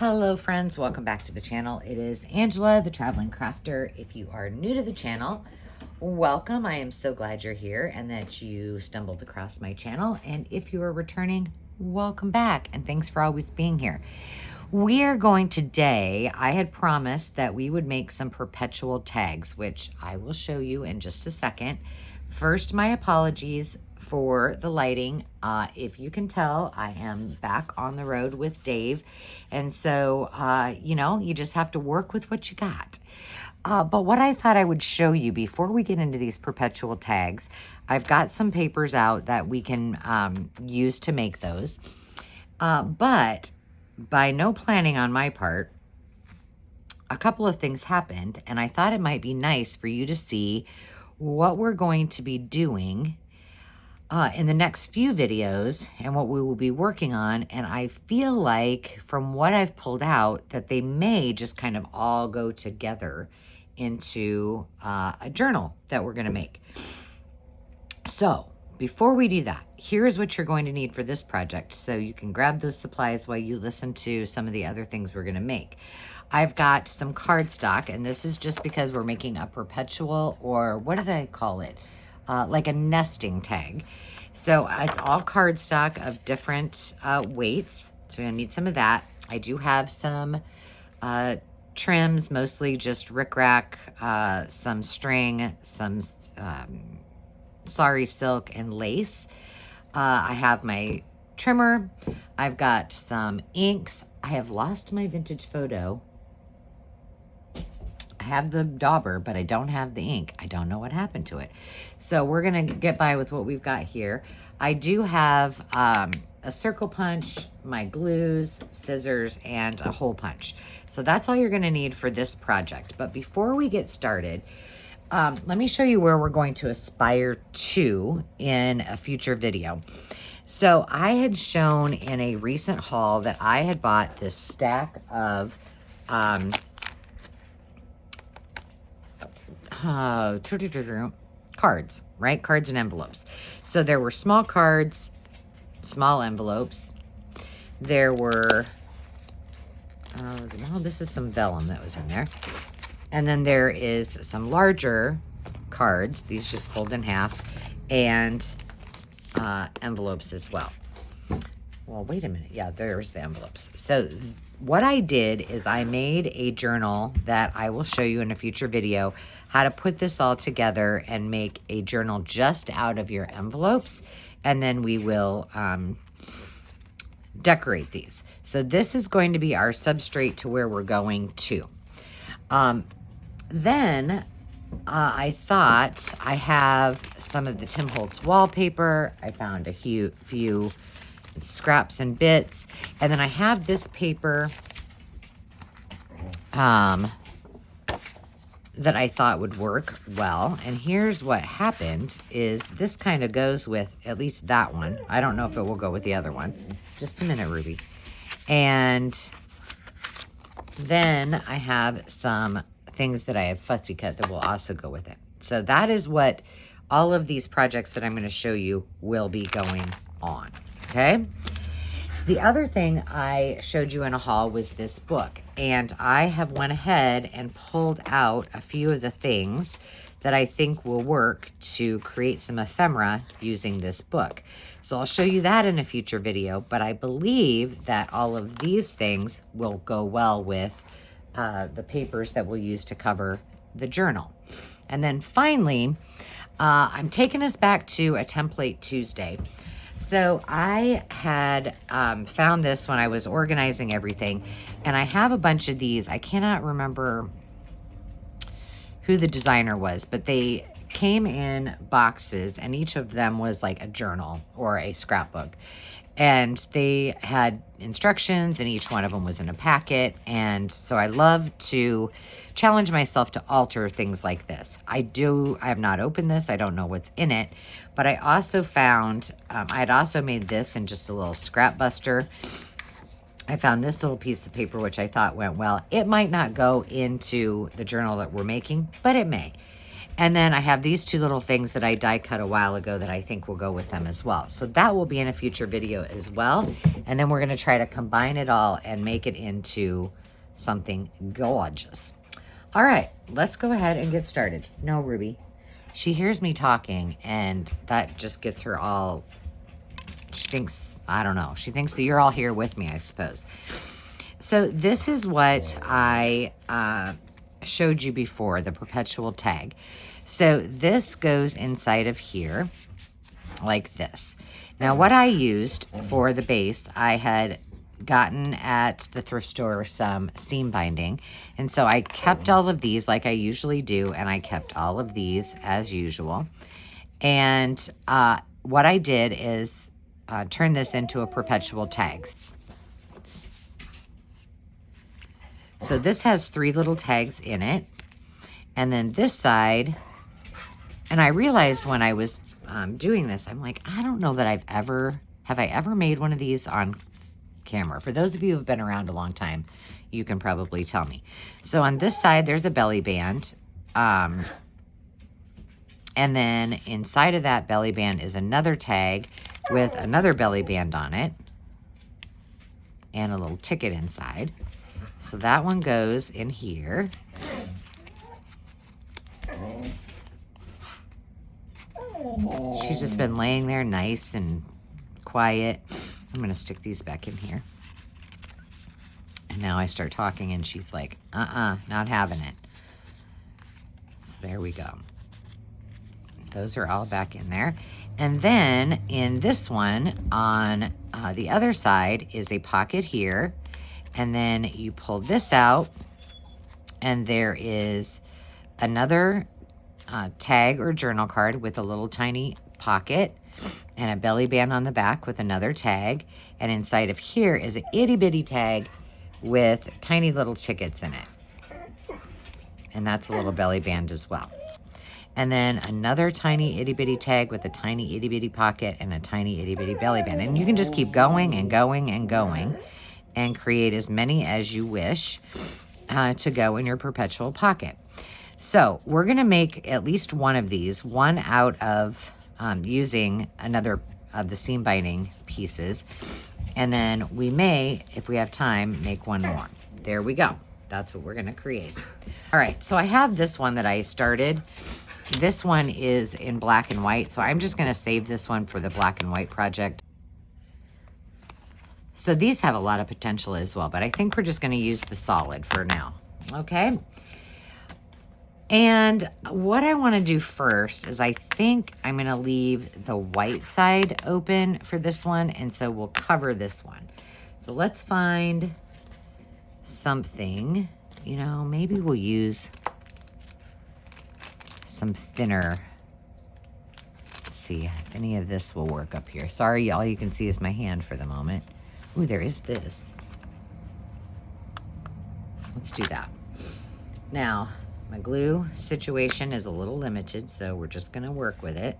Hello friends, welcome back to the channel. It is Angela, the Traveling Crafter. If you are new to the channel, welcome. I am so glad you're here and that you stumbled across my channel. And if you are returning, welcome back and thanks for always being here. We are going today, I had promised that we would make some perpetual tags, which I will show you in just a second. First, my apologies for the lighting. If you can tell, I am back on the road with Dave. And so, you just have to work with what you got. But what I thought I would show you before we get into these perpetual tags, I've got some papers out that we can use to make those. But by no planning on my part, a couple of things happened, and I thought it might be nice for you to see what we're going to be doing in the next few videos and what we will be working on. And I feel like from what I've pulled out that they may just kind of all go together into a journal that we're going to make. So before we do that, here's what you're going to need for this project so you can grab those supplies while you listen to some of the other things we're going to make. I've got some cardstock, and this is just because we're making a perpetual, or what did I call it? Like a nesting tag. So it's all cardstock of different weights. So you're gonna need some of that. I do have some trims, mostly just rickrack, some string, some sari silk and lace. I have my trimmer. I've got some inks. I have lost my vintage photo. I have the dauber, but I don't have the ink. I don't know what happened to it. So we're going to get by with what we've got here. I do have a circle punch, my glues, scissors, and a hole punch. So that's all you're going to need for this project. But before we get started, let me show you where we're going to aspire to in a future video. So I had shown in a recent haul that I had bought this stack of cards, right? Cards and envelopes. So there were small cards, small envelopes. There were, well, this is some vellum that was in there. And then there is some larger cards. These just fold in half, and envelopes as well. Well, wait a minute. Yeah, there's the envelopes. So what I did is I made a journal that I will show you in a future video how to put this all together and make a journal just out of your envelopes. And then we will decorate these. So this is going to be our substrate to where we're going to. Then I thought I have some of the Tim Holtz wallpaper. I found a few scraps and bits. And then I have this paper that I thought would work well. And here's what happened is this kind of goes with at least that one. I don't know if it will go with the other one. Just a minute, Ruby. And then I have some things that I have fussy cut that will also go with it. So that is what all of these projects that I'm going to show you will be going on. Okay. The other thing I showed you in a haul was this book, and I have went ahead and pulled out a few of the things that I think will work to create some ephemera using this book. So I'll show you that in a future video, but I believe that all of these things will go well with the papers that we'll use to cover the journal. And then finally, I'm taking us back to a Template Tuesday. So I had found this when I was organizing everything, and I have a bunch of these. I cannot remember who the designer was, but they came in boxes, and each of them was like a journal or a scrapbook. And they had instructions, and each one of them was in a packet. And so I love to challenge myself to alter things like this. I have not opened this. I don't know what's in it. But I also found, I had also made this in just a little scrap buster. I found this little piece of paper, which I thought went well. It might not go into the journal that we're making, but it may. And then I have these two little things that I die cut a while ago that I think will go with them as well. So that will be in a future video as well. And then we're going to try to combine it all and make it into something gorgeous. All right, let's go ahead and get started. No, Ruby. She hears me talking and that just gets her all, she thinks, I don't know. She thinks that you're all here with me, I suppose. So this is what I showed you before, the Perpetual tag. So this goes inside of here like this. Now what I used for the base, I had gotten at the thrift store some seam binding, and so I kept all of these like I usually do, and I kept all of these as usual. And what I did is turn this into a Perpetual tag. So this has 3 little tags in it. And then this side, and I realized when I was doing this, I'm like, I don't know that have I ever made one of these on camera? For those of you who have been around a long time, you can probably tell me. So on this side, there's a belly band. And then inside of that belly band is another tag with another belly band on it. And a little ticket inside. So that one goes in here. She's just been laying there nice and quiet. I'm going to stick these back in here. And now I start talking and she's like, not having it. So there we go. Those are all back in there. And then in this one on the other side is a pocket here. And then you pull this out and there is another tag or journal card with a little tiny pocket and a belly band on the back with another tag. And inside of here is an itty bitty tag with tiny little tickets in it. And that's a little belly band as well. And then another tiny itty bitty tag with a tiny itty bitty pocket and a tiny itty bitty belly band. And you can just keep going and going and going and create as many as you wish to go in your Perpetual pocket. So we're going to make at least one of these, one out of using another of the seam binding pieces. And then we may, if we have time, make one more. There we go. That's what we're going to create. All right, so I have this one that I started. This one is in black and white, so I'm just going to save this one for the black and white project. So these have a lot of potential as well, but I think we're just going to use the solid for now. Okay. And what I want to do first is I think I'm going to leave the white side open for this one. And so we'll cover this one. So let's find something, you know, maybe we'll use some thinner. Let's see if any of this will work up here. Sorry, all you can see is my hand for the moment. Ooh, there is this. Let's do that. Now, my glue situation is a little limited, so we're just going to work with it.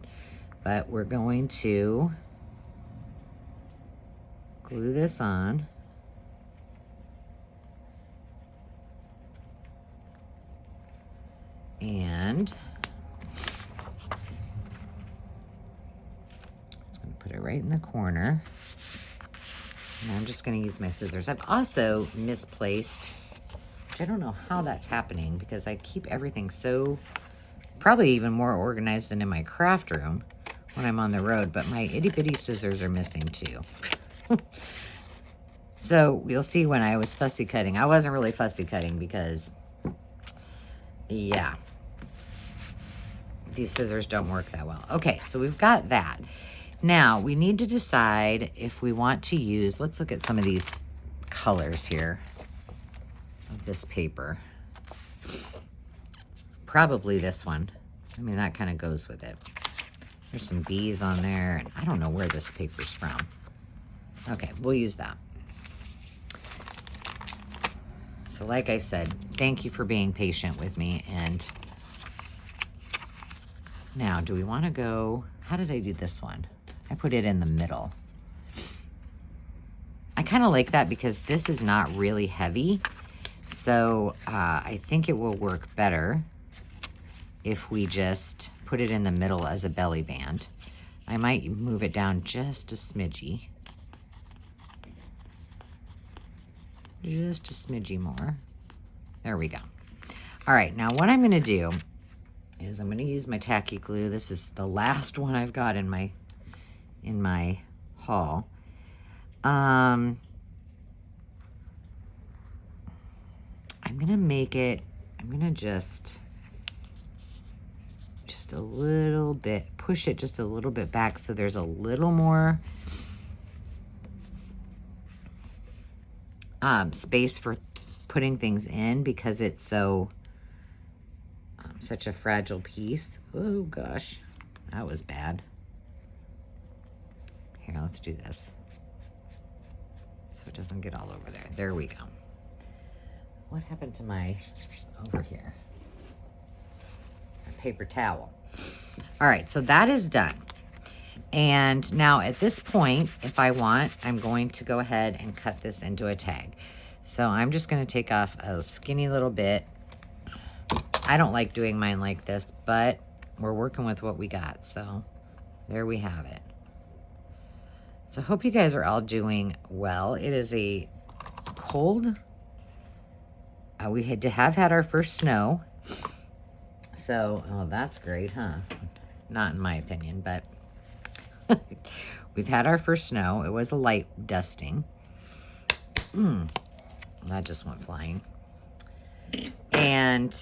But we're going to glue this on. And just going to put it right in the corner. And I'm just going to use my scissors. I've also misplaced, which I don't know how that's happening because I keep everything so, probably even more organized than in my craft room when I'm on the road, but my itty bitty scissors are missing too. So you'll see when I was fussy cutting, I wasn't really fussy cutting because, yeah, these scissors don't work that well. Okay, so we've got that. Now, we need to decide if we want to use, let's look at some of these colors here of this paper. Probably this one. I mean, that kind of goes with it. There's some bees on there, and I don't know where this paper's from. Okay, we'll use that. So like I said, thank you for being patient with me. And now, do we want to go, how did I do this one? I put it in the middle. I kind of like that because this is not really heavy. So I think it will work better if we just put it in the middle as a belly band. I might move it down just a smidgy. Just a smidgy more. There we go. All right, now what I'm gonna do is I'm gonna use my tacky glue. This is the last one I've got in my haul. I'm gonna make it, I'm gonna just a little bit, push it just a little bit back so there's a little more space for putting things in, because it's so such a fragile piece. Oh gosh, that was bad. Here, let's do this so it doesn't get all over there. There we go. What happened to my over here? A paper towel. All right, so that is done. And now at this point, if I want, I'm going to go ahead and cut this into a tag. So I'm just going to take off a skinny little bit. I don't like doing mine like this, but we're working with what we got. So there we have it. So I hope you guys are all doing well. It is a cold. We have had our first snow. So, oh, that's great, huh? Not in my opinion, but we've had our first snow. It was a light dusting. That just went flying. And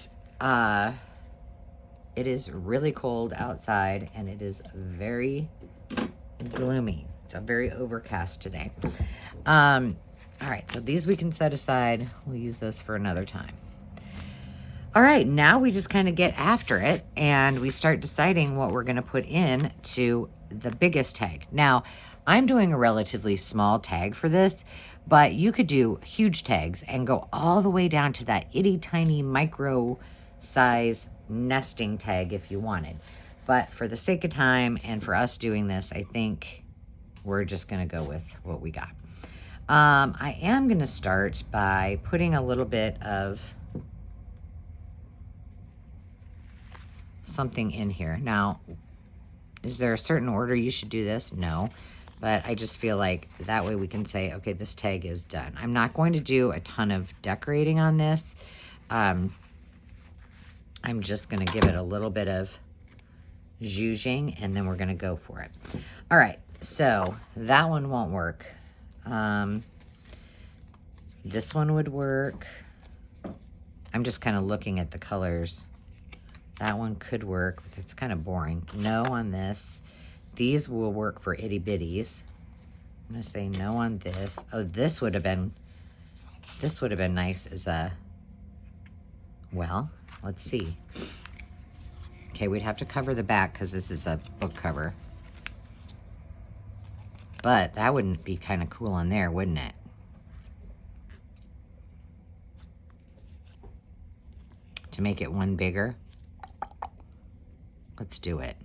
it is really cold outside, and it is very gloomy. It's a very overcast today. All right, so these we can set aside. We'll use those for another time. All right, now we just kind of get after it, and we start deciding what we're going to put in to the biggest tag. Now, I'm doing a relatively small tag for this, but you could do huge tags and go all the way down to that itty tiny micro size nesting tag if you wanted. But for the sake of time and for us doing this, I think we're just going to go with what we got. I am going to start by putting a little bit of something in here. Now, is there a certain order you should do this? No, but I just feel like that way we can say, okay, this tag is done. I'm not going to do a ton of decorating on this. I'm just going to give it a little bit of zhuzhing, and then we're going to go for it. All right, so that one won't work. This one would work. I'm just kind of looking at the colors. That one could work. It's kind of boring. No on this. These will work for itty bitties. I'm gonna say no on this. Oh, this would have been nice as a, well, let's see. Okay, we'd have to cover the back because this is a book cover. But that wouldn't be kind of cool on there, wouldn't it? To make it one bigger. Let's do it.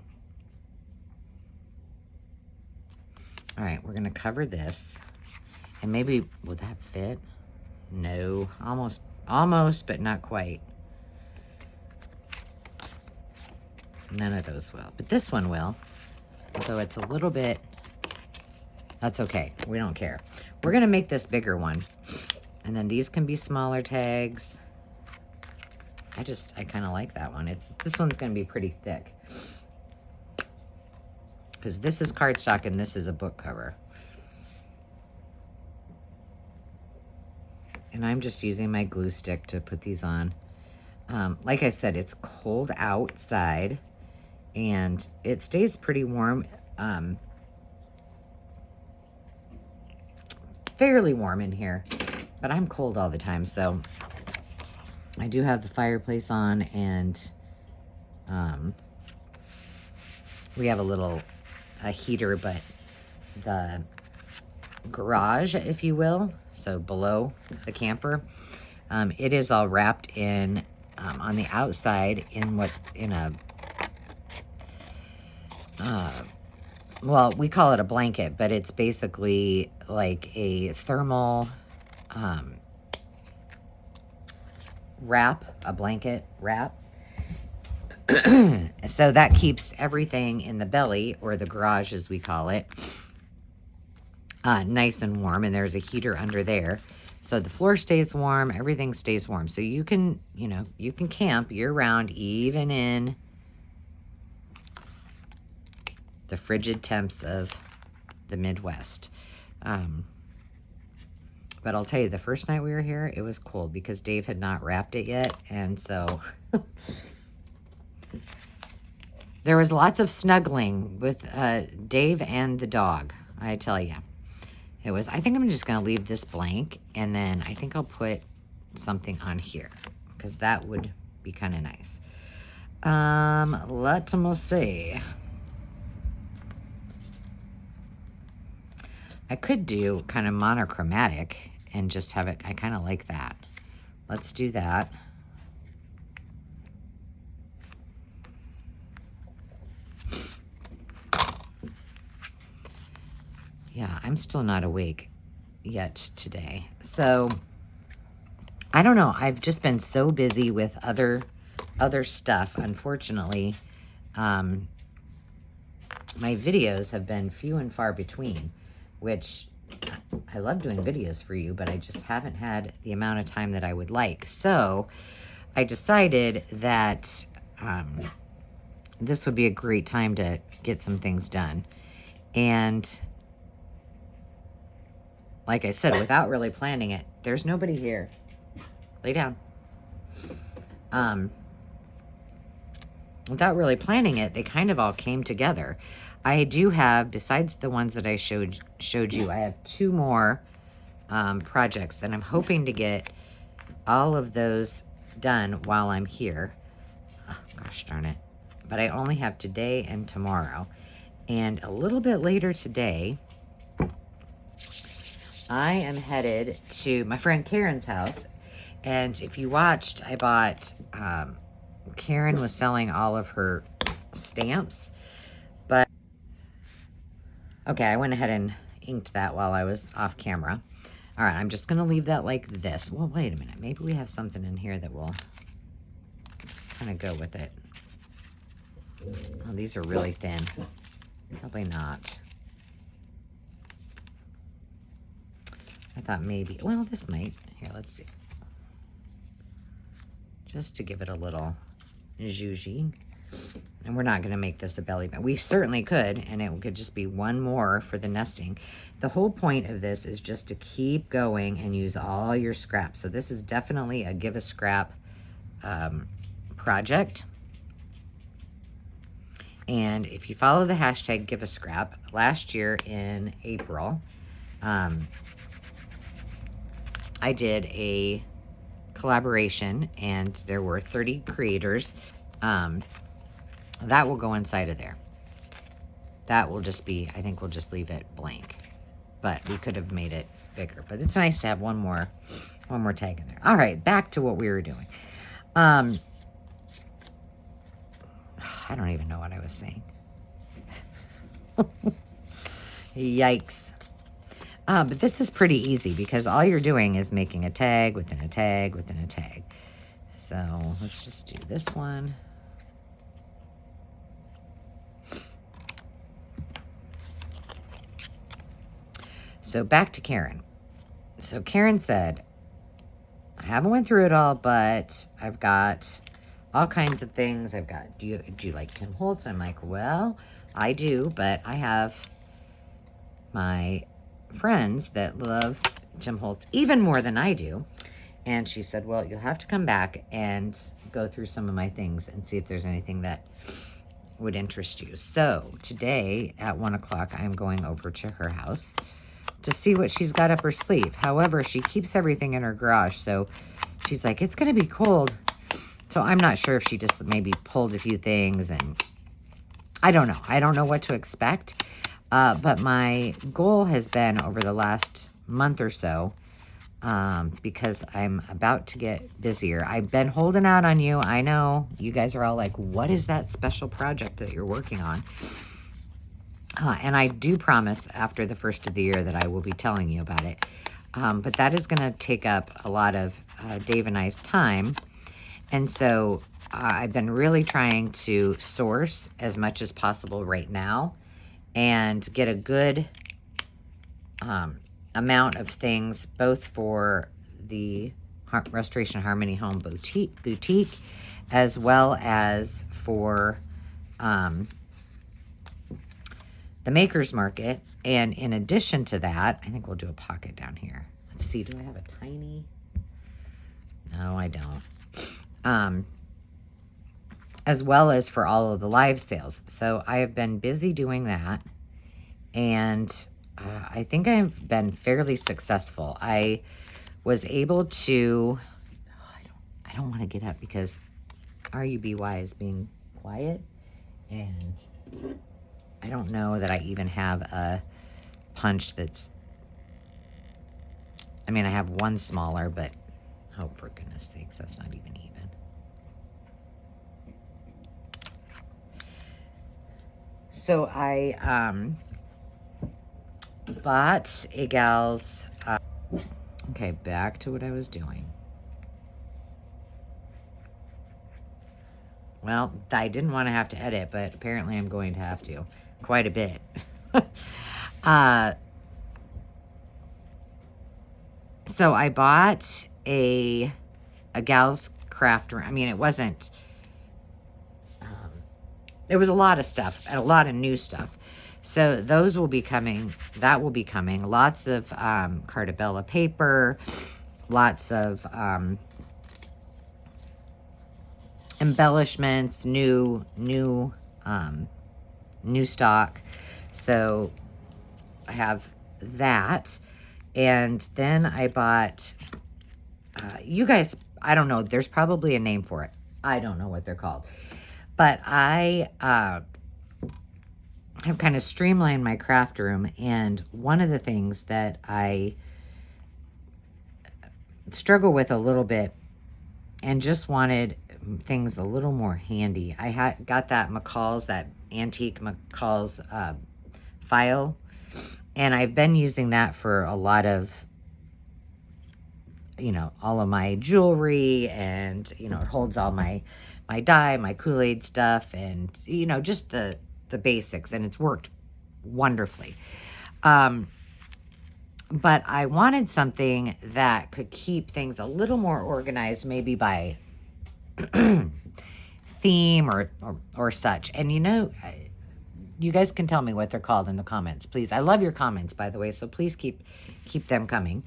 All right, we're gonna cover this. And maybe, will that fit? No, almost, but not quite. None of those will, but this one will. Although it's a little bit, that's okay, we don't care. We're gonna make this bigger one. And then these can be smaller tags. I kind of like that one. This one's gonna be pretty thick. Because this is cardstock and this is a book cover. And I'm just using my glue stick to put these on. Like I said, it's cold outside and it stays pretty warm. Fairly warm in here, but I'm cold all the time. So I do have the fireplace on, and we have a heater, but the garage, if you will, so below the camper, it is all wrapped in on the outside in a well, we call it a blanket, but it's basically like a thermal wrap, a blanket wrap. So that keeps everything in the belly, or the garage as we call it, nice and warm. And there's a heater under there. So the floor stays warm, everything stays warm. So you can, you know, you can camp year round, even in the frigid temps of the Midwest. But I'll tell you, the first night we were here, it was cold because Dave had not wrapped it yet. And so there was lots of snuggling with Dave and the dog, I tell you. It was, I think I'm just going to leave this blank, and then I think I'll put something on here because that would be kind of nice. Let me see. I could do kind of monochromatic and just have it, I kind of like that. Let's do that. Yeah, I'm still not awake yet today. So, I don't know. I've just been so busy with other stuff. Unfortunately, my videos have been few and far between, which I love doing videos for you, but I just haven't had the amount of time that I would like. So, I decided that this would be a great time to get some things done. And like I said, without really planning it, there's nobody here. Lay down. Without really planning it, they kind of all came together. I do have, besides the ones that I showed you, I have 2 more projects that I'm hoping to get all of those done while I'm here. Oh, gosh darn it. But I only have today and tomorrow. And a little bit later today, I am headed to my friend Karen's house. And if you watched, I bought, Karen was selling all of her stamps. But, okay, I went ahead and inked that while I was off camera. All right, I'm just going to leave that like this. Well, wait a minute. Maybe we have something in here that will kind of go with it. Oh, these are really thin. Probably not. I thought maybe, well, this might. Here, let's see. Just to give it a little zhuzhi. And we're not going to make this a belly band. We certainly could, and it could just be one more for the nesting. The whole point of this is just to keep going and use all your scraps. So this is definitely a give a scrap project. And if you follow the hashtag give a scrap, last year in April, I did a collaboration, and there were 30 creators. That will go inside of there. That will just be, I think we'll just leave it blank. But we could have made it bigger. But it's nice to have one more tag in there. All right, back to what we were doing. I don't even know what I was saying. Yikes. But this is pretty easy because all you're doing is making a tag within a tag within a tag. So let's just do this one. So back to Karen. So Karen said, I haven't went through it all, but I've got all kinds of things. I've got, do you like Tim Holtz? I'm like, well, I do, but I have my friends that love Tim Holtz even more than I do. And she said, well, you'll have to come back and go through some of my things and see if there's anything that would interest you. So today at 1 o'clock, I'm going over to her house to see what she's got up her sleeve. However, she keeps everything in her garage. So she's like, it's going to be cold. So I'm not sure if she just maybe pulled a few things, and I don't know. I don't know what to expect. But my goal has been over the last month or so, because I'm about to get busier. I've been holding out on you. I know you guys are all like, what is that special project that you're working on? And I do promise after the first of the year that I will be telling you about it. But that is going to take up a lot of Dave and I's time. And so I've been really trying to source as much as possible right now and get a good amount of things, both for the Restoration Harmony Home Boutique as well as for the Makers Market. And in addition to that, I think we'll do a pocket down here. Let's see, do I have a tiny? No, I don't. As well as for all of the live sales. So I have been busy doing that, and I think I've been fairly successful. I was able to, I don't want to get up because RUBY is being quiet, and I don't know that I even have a punch that's, I mean, I have one smaller, but oh, for goodness sakes, that's not even even. So I bought a gal's, okay, back to what I was doing. Well, I didn't want to have to edit, but apparently I'm going to have to quite a bit. So I bought a gal's craft room. I mean, it wasn't, there was a lot of stuff, a lot of new stuff. So those will be coming, that will be coming. Lots of Cartabella paper, lots of embellishments, new stock. So I have that. And then I bought, you guys, I don't know, there's probably a name for it. I don't know what they're called. But I have kind of streamlined my craft room, and one of the things that I struggle with a little bit and just wanted things a little more handy. I got that McCall's, that antique McCall's file, and I've been using that for a lot of, you know, all of my jewelry, and, you know, it holds all my dye, my Kool-Aid stuff, and, you know, just the basics, and it's worked wonderfully. But I wanted something that could keep things a little more organized, maybe by theme or such. And, you know, you guys can tell me what they're called in the comments, please. I love your comments, by the way, so please keep them coming.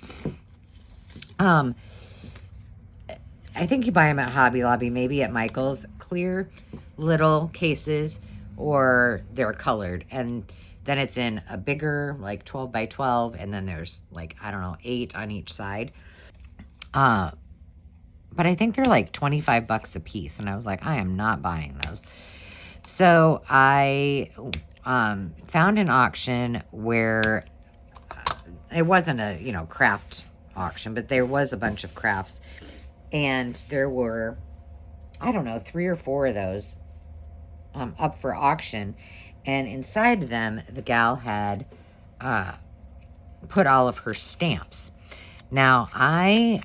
I think you buy them at Hobby Lobby, maybe at Michael's. Clear little cases, or they're colored. And then it's in a bigger, like 12 by 12, and then there's like, I don't know, 8 on each side. But I think they're like 25 bucks a piece. And I was like, I am not buying those. So I found an auction where it wasn't a, you know, craft auction, but there was a bunch of crafts. And there were, I don't know, 3 or 4 of those up for auction. And inside them, the gal had put all of her stamps. Now, I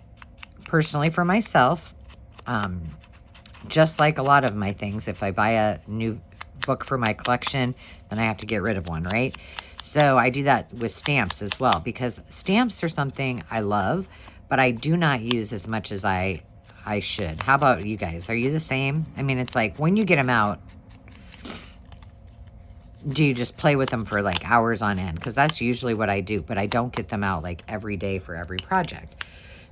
personally, for myself, just like a lot of my things, if I buy a new book for my collection, then I have to get rid of one, right? So I do that with stamps as well, because stamps are something I love, but I do not use as much as I should. How about you guys? Are you the same? I mean, it's like when you get them out, do you just play with them for like hours on end? Because that's usually what I do, but I don't get them out like every day for every project.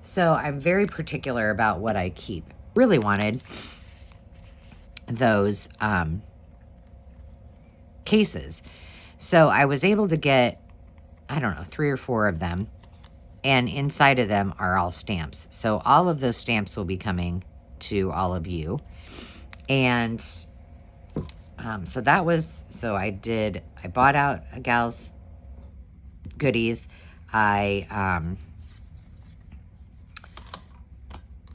So I'm very particular about what I keep. Really wanted those cases. So I was able to get, I don't know, 3 or 4 of them. And inside of them are all stamps. So all of those stamps will be coming to all of you. And so that was, so I bought out a gal's goodies. I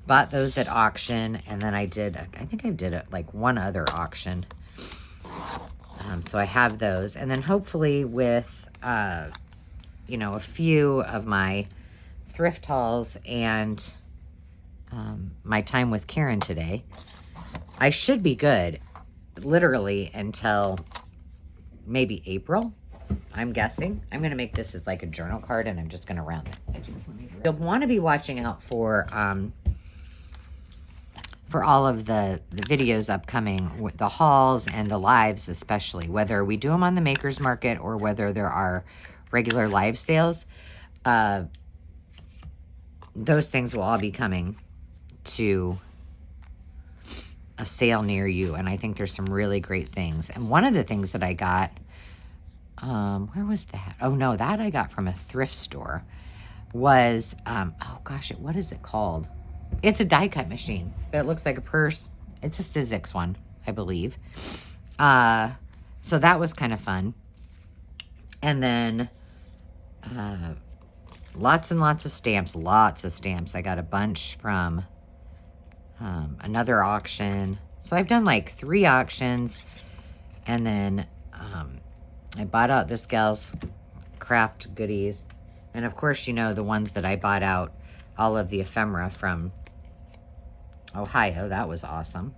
bought those at auction, and then I think I did it like one other auction. So I have those. And then hopefully with, you know, a few of my thrift hauls and my time with Karen today, I should be good literally until maybe April, I'm guessing. I'm going to make this as like a journal card, and I'm just going to round the edges. You'll want to be watching out for all of the videos upcoming, with the hauls and the lives especially, whether we do them on the Makers Market or whether there are regular live sales. Those things will all be coming to a sale near you, and I think there's some really great things. And one of the things that I got, where was that? Oh no, that I got from a thrift store, was, oh gosh, what is it called? It's a die cut machine, but it looks like a purse. It's a Sizzix one, I believe. So that was kind of fun. And then lots and lots of stamps, I got a bunch from another auction. So I've done like 3 auctions, and then I bought out this gal's craft goodies. And of course, you know, the ones that I bought out, all of the ephemera from Ohio. That was awesome.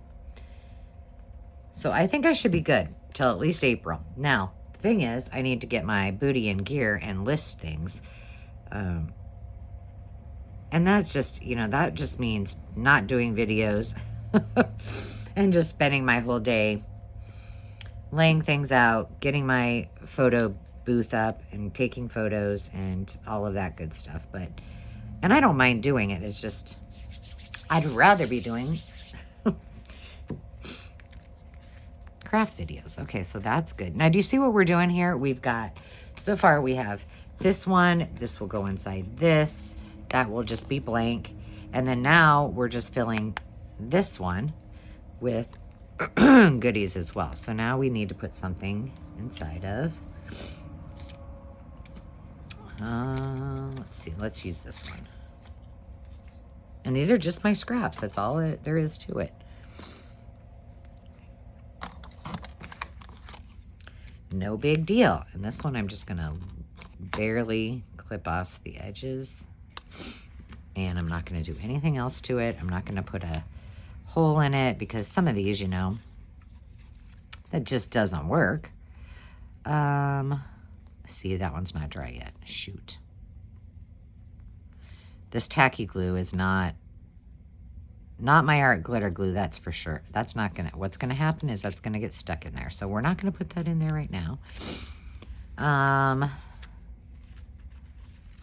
So I think I should be good till at least April. Now, the thing is, I need to get my booty in gear and list things. And that's just, you know, that just means not doing videos and just spending my whole day laying things out, getting my photo booth up and taking photos and all of that good stuff. And I don't mind doing it. It's just, I'd rather be doing craft videos. Okay, so that's good. Now, do you see what we're doing here? We've got, so far we have this one. This will go inside this. That will just be blank. And then now we're just filling this one with goodies as well. So now we need to put something inside of, let's see, let's use this one. And these are just my scraps. That's all there is to it. No big deal. And this one I'm just going to barely clip off the edges. And I'm not going to do anything else to it. I'm not going to put a hole in it because some of these, you know, that just doesn't work. See, that one's not dry yet. Shoot. This tacky glue is not my art glitter glue, that's for sure. That's not gonna, what's gonna happen is that's gonna get stuck in there. So we're not gonna put that in there right now.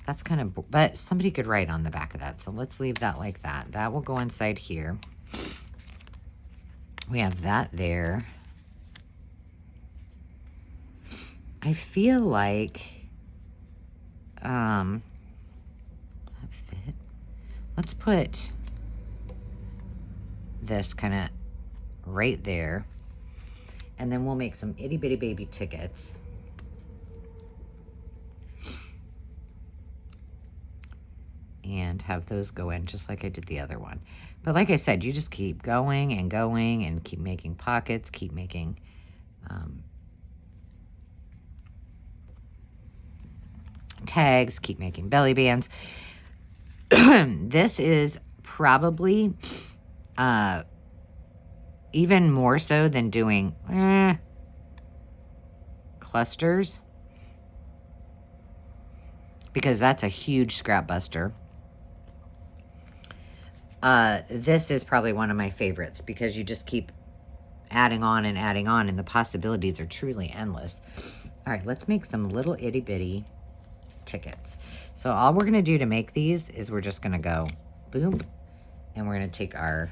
That's kind of, but somebody could write on the back of that. So let's leave that like that. That will go inside here. We have that there. I feel like, that fit. Let's put this kind of right there. And then we'll make some itty bitty baby tickets. And have those go in just like I did the other one. But like I said, you just keep going and going and keep making pockets, keep making tags, keep making belly bands. This is probably even more so than doing clusters, because that's a huge scrap buster. This is probably one of my favorites because you just keep adding on and the possibilities are truly endless. All right, let's make some little itty bitty tickets. So all we're going to do to make these is we're just going to go boom, and we're going to take our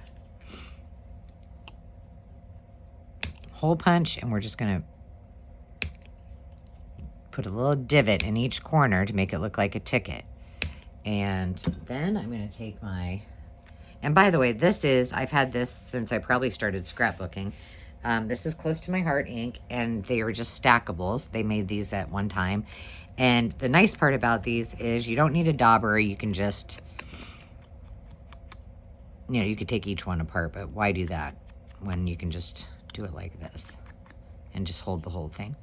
hole punch and we're just going to put a little divot in each corner to make it look like a ticket. And then I'm going to take my, and by the way, this is, I've had this since I probably started scrapbooking. This is Close to My Heart ink, and they were just stackables. They made these at one time. And the nice part about these is you don't need a dauber. You can just, you know, you could take each one apart, but why do that when you can just do it like this and just hold the whole thing?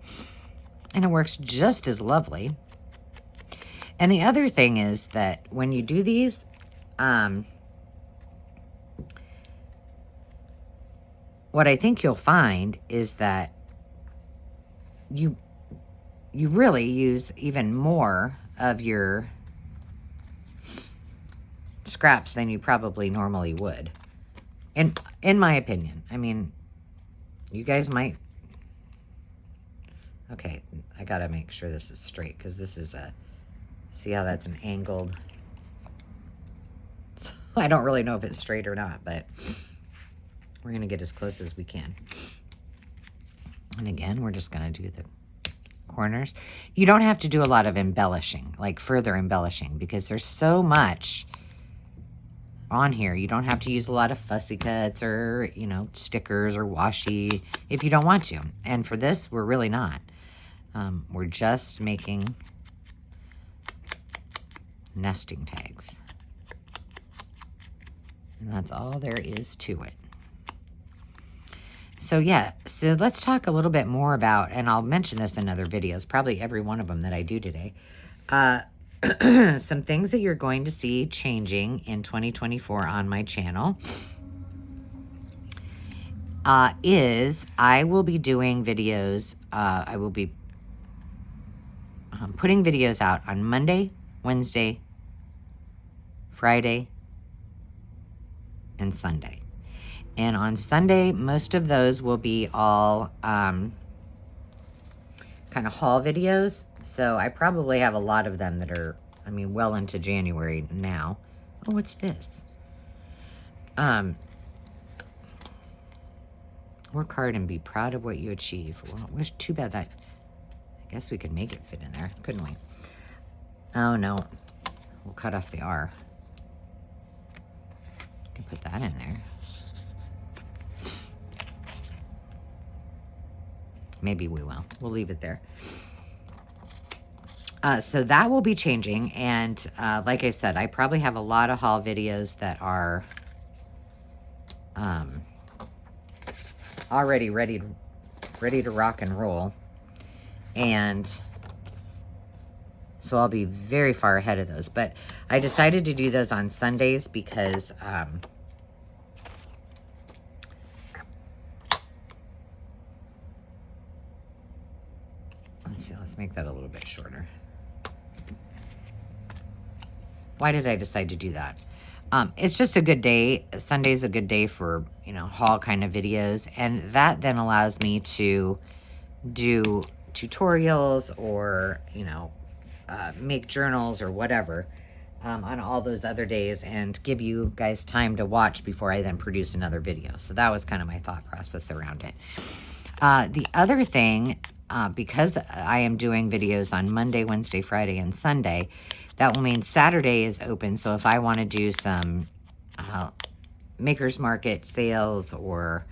And it works just as lovely. And the other thing is that when you do these, what I think you'll find is that you really use even more of your scraps than you probably normally would. In my opinion. I mean, you guys might. Okay, I gotta make sure this is straight, because this is a, see how that's an angled. I don't really know if it's straight or not, but we're gonna get as close as we can. And again, we're just gonna do the corners. You don't have to do a lot of embellishing, like further embellishing, because there's so much on here. You don't have to use a lot of fussy cuts or, you know, stickers or washi if you don't want to. And for this, we're really not. We're just making nesting tags. And that's all there is to it. So yeah, so let's talk a little bit more about, and I'll mention this in other videos, probably every one of them that I do today. Some things that you're going to see changing in 2024 on my channel is I will be doing videos. I will be putting videos out on Monday, Wednesday, Friday, and Sunday. And on Sunday, most of those will be all kind of haul videos. So I probably have a lot of them that are, I mean, well into January now. Oh, what's this? Work hard and be proud of what you achieve. Well, wish too bad that, I guess we could make it fit in there, couldn't we? Oh no, we'll cut off the R. Can put that in there. Maybe we will. We'll leave it there. So that will be changing. And like I said, I probably have a lot of haul videos that are already ready to rock and roll. And so I'll be very far ahead of those. But I decided to do those on Sundays because let's see, let's make that a little bit shorter. Why did I decide to do that? It's just a good day. Sunday's a good day for, you know, haul kind of videos. And that then allows me to do tutorials or, you know, make journals or whatever on all those other days and give you guys time to watch before I then produce another video. So that was kind of my thought process around it. The other thing, because I am doing videos on Monday, Wednesday, Friday, and Sunday, that will mean Saturday is open. So if I want to do some Maker's Market sales or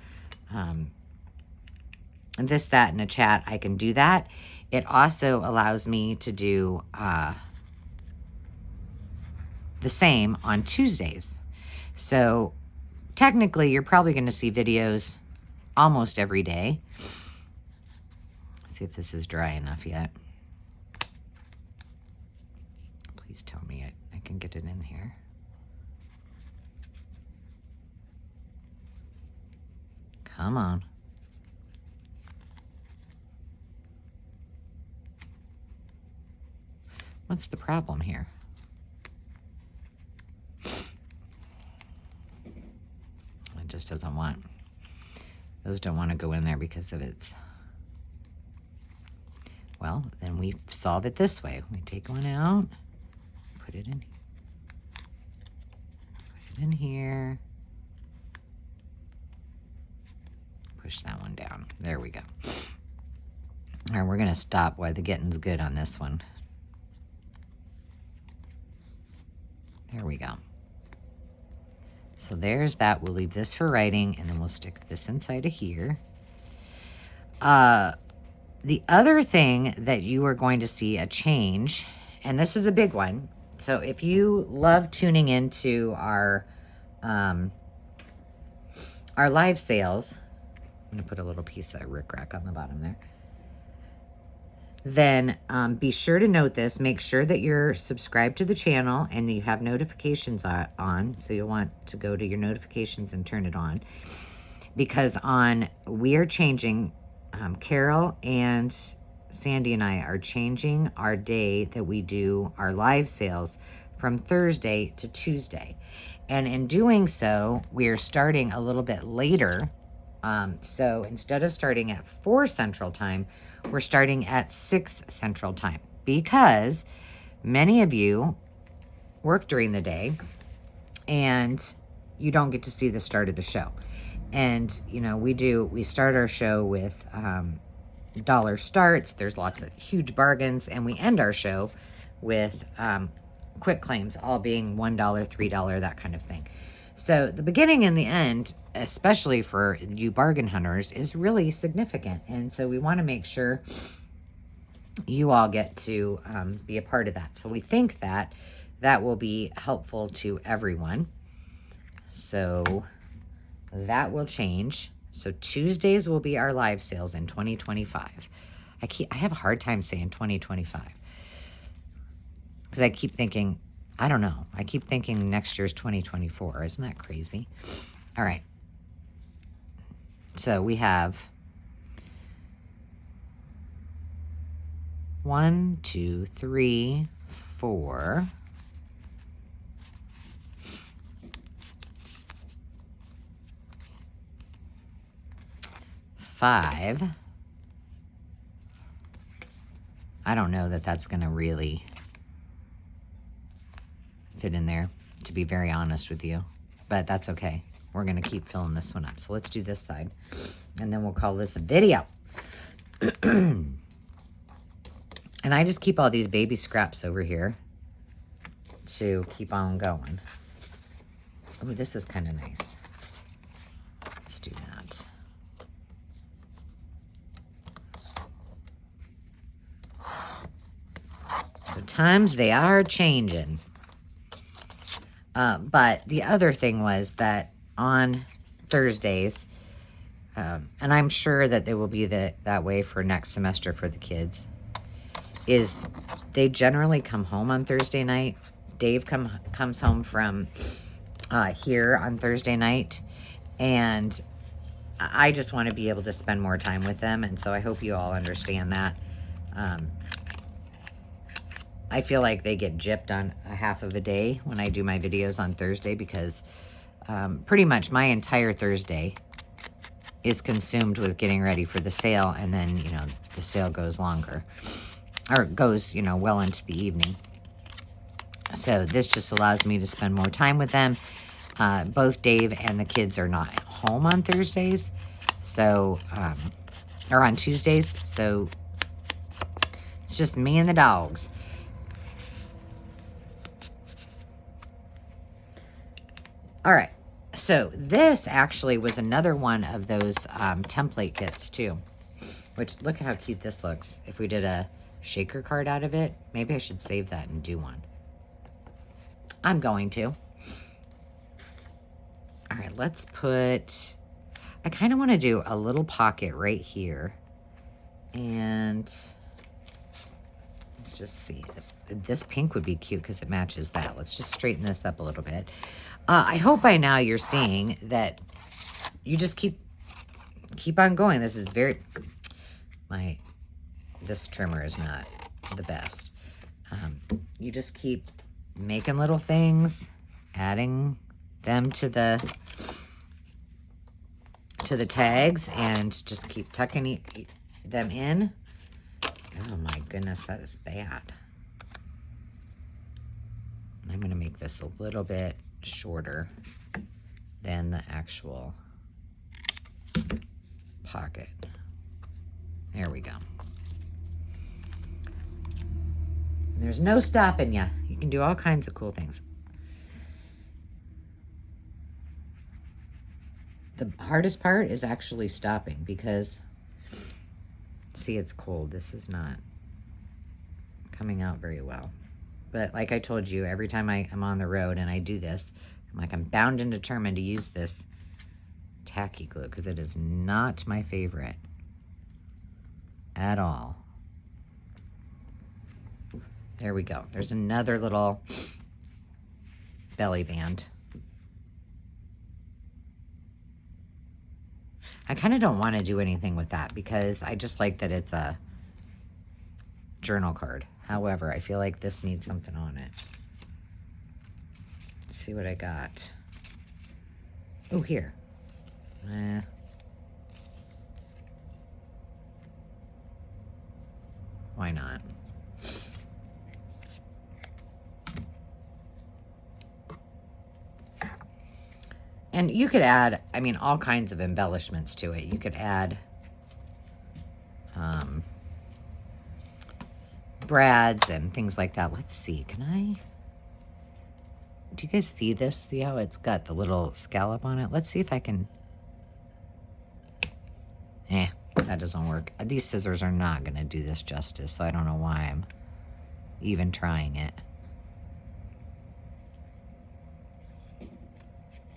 this, that, and a chat, I can do that. It also allows me to do the same on Tuesdays. So technically, you're probably going to see videos almost every day. Let's see if this is dry enough yet. Please tell me I can get it in here. Come on. What's the problem here? It just doesn't want, those don't want to go in there because of its, well, then we solve it this way. We take one out, put it in here, push that one down. There we go. All right, we're going to stop while the getting's good on this one. There we go. So there's that. We'll leave this for writing, and then we'll stick this inside of here. The other thing that you are going to see a change, and this is a big one. So if you love tuning into our live sales, I'm going to put a little piece of rickrack on the bottom there. Then be sure to note this. Make sure that you're subscribed to the channel and you have notifications on. So you'll want to go to your notifications and turn it on. because we are changing, Carol and Sandy and I are changing our day that we do our live sales from Thursday to Tuesday. And in doing so, we are starting a little bit later. So instead of starting at 4 Central Time, we're starting at 6 Central Time, because many of you work during the day and you don't get to see the start of the show. And, you know, we start our show with dollar starts. There's lots of huge bargains. And we end our show with quick claims, all being $1, $3, that kind of thing. So the beginning and the end, especially for you bargain hunters, is really significant. And so we want to make sure you all get to be a part of that. So we think that will be helpful to everyone. So that will change. So Tuesdays will be our live sales in 2025. I have a hard time saying 2025 because I keep thinking, I don't know. I keep thinking next year's 2024. Isn't that crazy? All right. So we have 1, 2, 3, 4. 5. I don't know that that's going to really fit in there, to be very honest with you, but that's okay. We're going to keep filling this one up. So let's do this side, and then we'll call this a video. And I just keep all these baby scraps over here to keep on going. Oh, this is kind of nice. Let's do that. So times, they are changing. But the other thing was that on Thursdays, and I'm sure that they will be that way for next semester for the kids, is they generally come home on Thursday night. Dave comes home from here on Thursday night, and I just want to be able to spend more time with them, and so I hope you all understand that. I feel like they get gypped on a half of a day when I do my videos on Thursday, because pretty much my entire Thursday is consumed with getting ready for the sale, and then, you know, the sale goes longer, or goes, you know, well into the evening. So this just allows me to spend more time with them. Both Dave and the kids are not home on Thursdays, so, or on Tuesdays, so it's just me and the dogs. All right, so this actually was another one of those template kits too, which, look at how cute this looks. If we did a shaker card out of it, maybe I should save that and do one. I'm going to. All right, let's put, I kind of want to do a little pocket right here. And let's just see. This pink would be cute because it matches that. Let's just straighten this up a little bit. I hope by now you're seeing that you just keep on going. This is very, this trimmer is not the best. You just keep making little things, adding them to the tags, and just keep tucking them in. Oh my goodness, that is bad. I'm going to make this a little bit shorter than the actual pocket. There we go. There's no stopping you. You can do all kinds of cool things. The hardest part is actually stopping, because, see, it's cold. This is not coming out very well. But like I told you, every time I'm on the road and I do this, I'm like, I'm bound and determined to use this tacky glue, because it is not my favorite at all. There we go. There's another little belly band. I kind of don't want to do anything with that because I just like that it's a journal card. However, I feel like this needs something on it. Let's see what I got. Oh, here. Why not? And you could add, I mean, all kinds of embellishments to it. You could add brads and things like that. Let's see, can I? Do you guys see this? See how it's got the little scallop on it? Let's see if I can. That doesn't work. These scissors are not going to do this justice, so I don't know why I'm even trying it.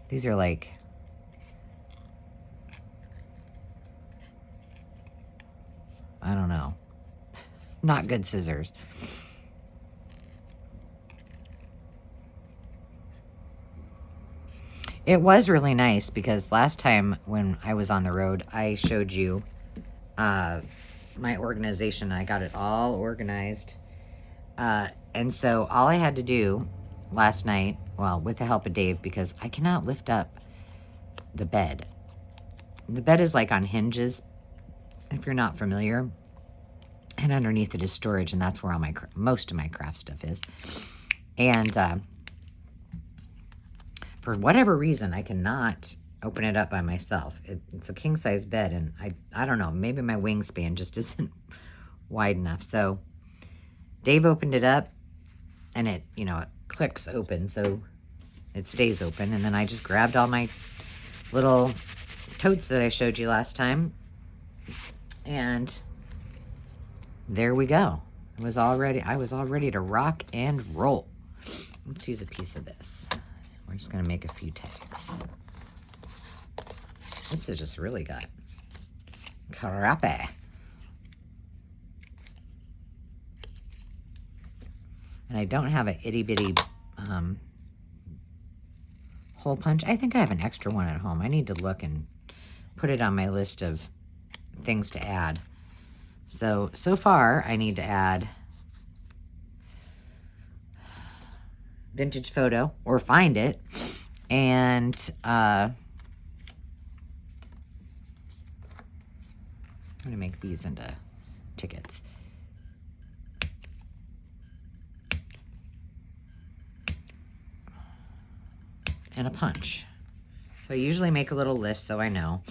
These are like, I don't know, not good scissors. It was really nice because last time when I was on the road, I showed you my organization. I got it all organized. And so all I had to do last night, well, with the help of Dave, because I cannot lift up the bed. The bed is like on hinges, if you're not familiar. And underneath it is storage, and that's where all my most of my craft stuff is. And for whatever reason, I cannot open it up by myself. It's a king-size bed, and I don't know, maybe my wingspan just isn't wide enough. So Dave opened it up, and it, you know, it clicks open, so it stays open. And then I just grabbed all my little totes that I showed you last time, and there we go. I was all ready to rock and roll. Let's use a piece of this. We're just going to make a few tags. This is just really got crappy. And I don't have an itty bitty hole punch. I think I have an extra one at home. I need to look and put it on my list of things to add. So far I need to add vintage photo or find it, and I'm going to make these into tickets. And a punch. So I usually make a little list so I know.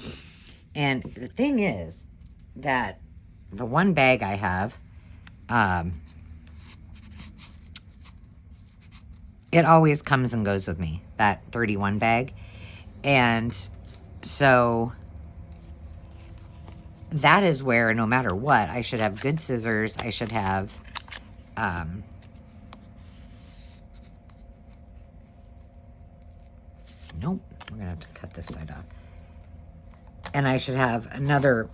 And the thing is that the one bag I have, it always comes and goes with me, that 31 bag. And so that is where, no matter what, I should have good scissors. I should have nope, we're gonna have to cut this side off. And I should have another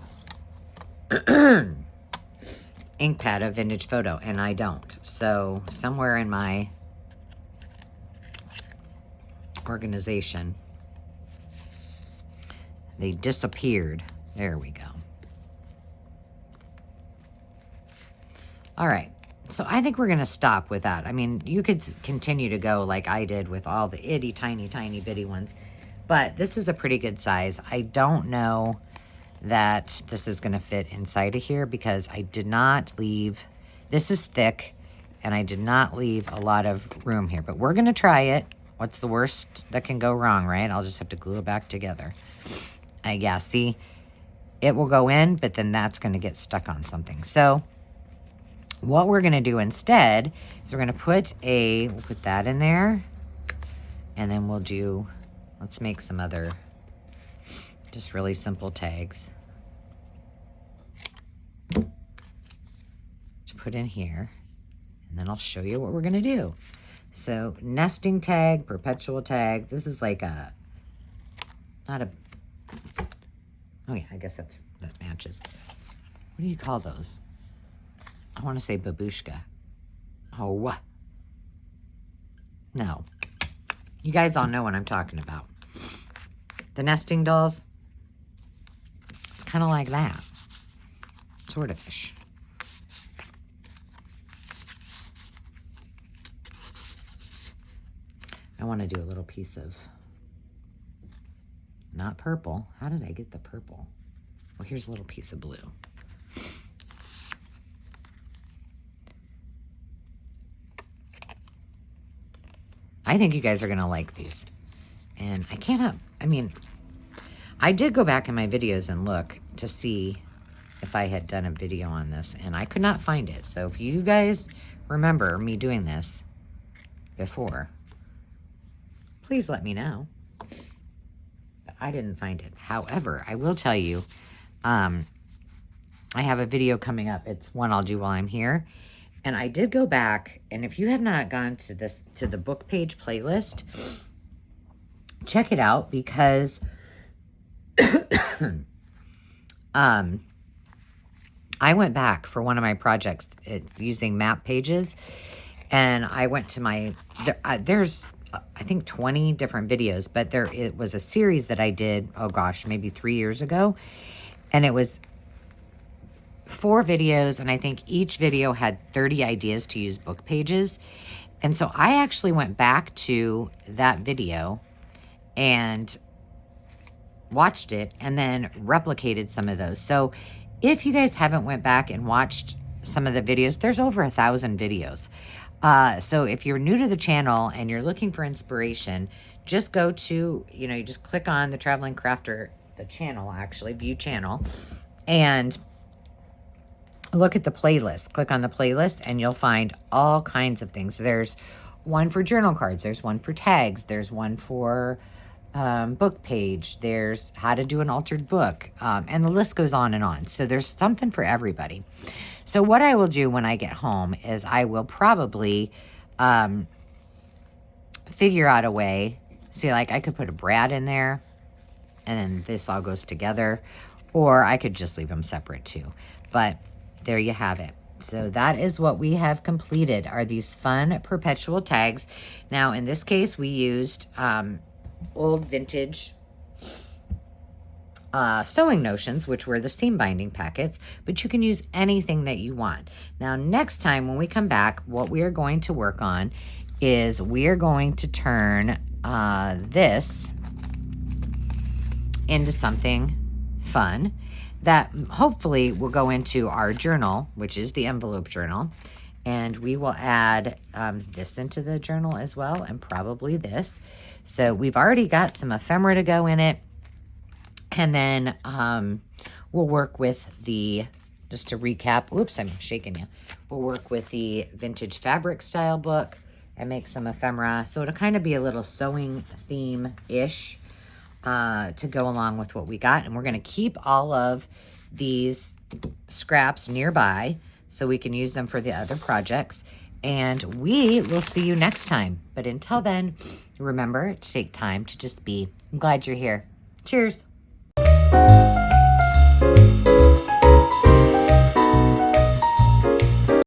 ink pad of vintage photo, and I don't. So somewhere in my organization, they disappeared. There we go. All right. So I think we're going to stop with that. I mean, you could continue to go like I did with all the itty tiny bitty ones, but this is a pretty good size. I don't know that this is going to fit inside of here because I did not leave, this is thick, and I did not leave a lot of room here, but we're going to try it. What's the worst that can go wrong, right? I'll just have to glue it back together. Yeah, see, it will go in, but then that's going to get stuck on something. So what we're going to do instead is we're going to we'll put that in there, and then we'll do, let's make some other just really simple tags to put in here, and then I'll show you what we're going to do. So nesting tag, perpetual tag. This is like a, not a, oh yeah, I guess that matches. What do you call those? I want to say babushka. Oh, what? No. You guys all know what I'm talking about. The nesting dolls. kind of like that. Sort of-ish. I want to do a little piece of, not purple. How did I get the purple? Well, here's a little piece of blue. I think you guys are going to like these. And I did go back in my videos and look to see if I had done a video on this, and I could not find it. So if you guys remember me doing this before, please let me know. But I didn't find it. However, I will tell you, I have a video coming up. It's one I'll do while I'm here. And I did go back, and if you have not gone to the book page playlist, check it out, because I went back for one of my projects. It's using map pages, and I went to there's I think 20 different videos, but it was a series that I did, oh gosh, maybe 3 years ago, and it was 4 videos, and I think each video had 30 ideas to use book pages. And so I actually went back to that video and watched it and then replicated some of those. So if you guys haven't went back and watched some of the videos, there's over 1,000 videos. So if you're new to the channel and you're looking for inspiration, just go to, you just click on the Traveling Crafter, the channel, actually, view channel, and look at the playlist. Click on the playlist and you'll find all kinds of things. There's one for journal cards. There's one for tags. There's one for book page. There's how to do an altered book. And the list goes on and on. So there's something for everybody. So what I will do when I get home is I will probably figure out a way. See, like I could put a Brad in there and then this all goes together. Or I could just leave them separate too. But there you have it. So that is what we have completed, are these fun perpetual tags. Now, in this case, we used old vintage sewing notions, which were the steam binding packets, but you can use anything that you want. Now, next time when we come back, what we are going to work on is we are going to turn this into something fun that hopefully will go into our journal, which is the envelope journal. And we will add this into the journal as well, and probably this. So we've already got some ephemera to go in it. And then we'll work with just to recap, whoops, I'm shaking you. We'll work with the vintage fabric style book and make some ephemera. So it'll kind of be a little sewing theme-ish to go along with what we got. And we're going to keep all of these scraps nearby so we can use them for the other projects. And we will see you next time. But until then, remember to take time to just be. I'm glad you're here. Cheers.